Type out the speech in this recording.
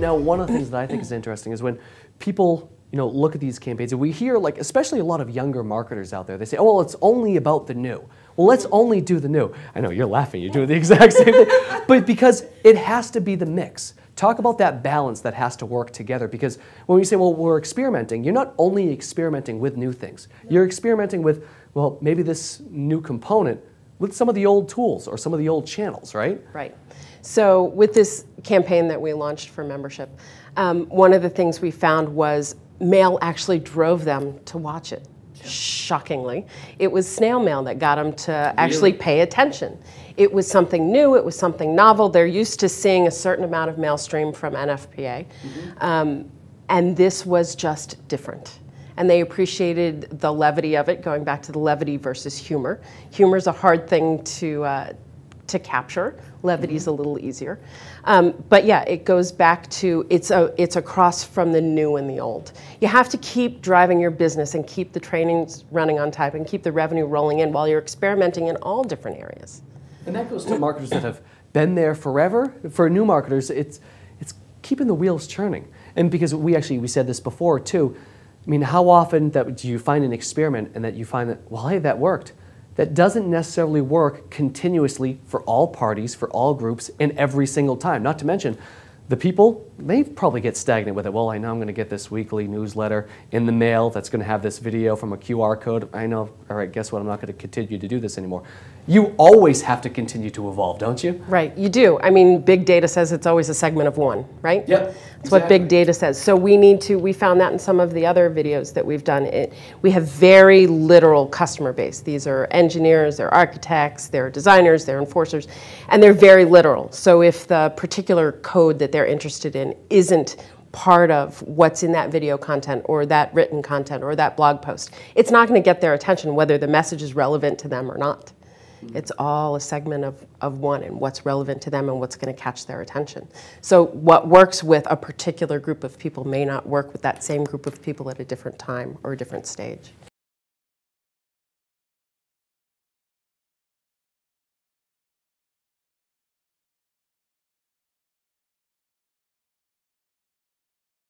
now one of the things that I think is interesting is when people look at these campaigns, and we hear, like, especially a lot of younger marketers out there, they say, oh, well, it's only about the new. Well, let's only do the new. I know, you're laughing, you're doing the exact same thing. But because it has to be the mix. Talk about that balance that has to work together, because when we say, well, we're experimenting, you're not only experimenting with new things. You're experimenting with, well, maybe this new component with some of the old tools or some of the old channels, right? Right. So with this campaign that we launched for membership, one of the things we found was mail actually drove them to watch it. Shockingly, it was snail mail that got them to actually pay attention. It was something new, it was something novel. They're used to seeing a certain amount of mail stream from NFPA, and this was just different. And they appreciated the levity of it, going back to the levity versus humor. Humor is a hard thing to capture. Levity is a little easier. But yeah, it goes back to, it's a cross from the new and the old. You have to keep driving your business and keep the trainings running on time and keep the revenue rolling in while you're experimenting in all different areas. And that goes to marketers that have been there forever. For new marketers, it's keeping the wheels churning. And because we said this before too, I mean, how often do you find an experiment and that you find that, well, hey, that worked? That doesn't necessarily work continuously for all parties, for all groups, and every single time. Not to mention, the people, they probably get stagnant with it. Well, I know I'm going to get this weekly newsletter in the mail that's going to have this video from a QR code. I know, all right, guess what? I'm not going to continue to do this anymore. You always have to continue to evolve, don't you? Right, you do. I mean, big data says it's always a segment of one, right? Yep. That's what big data says. So we found that in some of the other videos that we've done. We have very literal customer base. These are engineers, they're architects, they're designers, they're enforcers, and they're very literal. So if the particular code that they're interested in isn't part of what's in that video content or that written content or that blog post, it's not going to get their attention whether the message is relevant to them or not. It's all a segment of one and what's relevant to them and what's going to catch their attention. So what works with a particular group of people may not work with that same group of people at a different time or a different stage.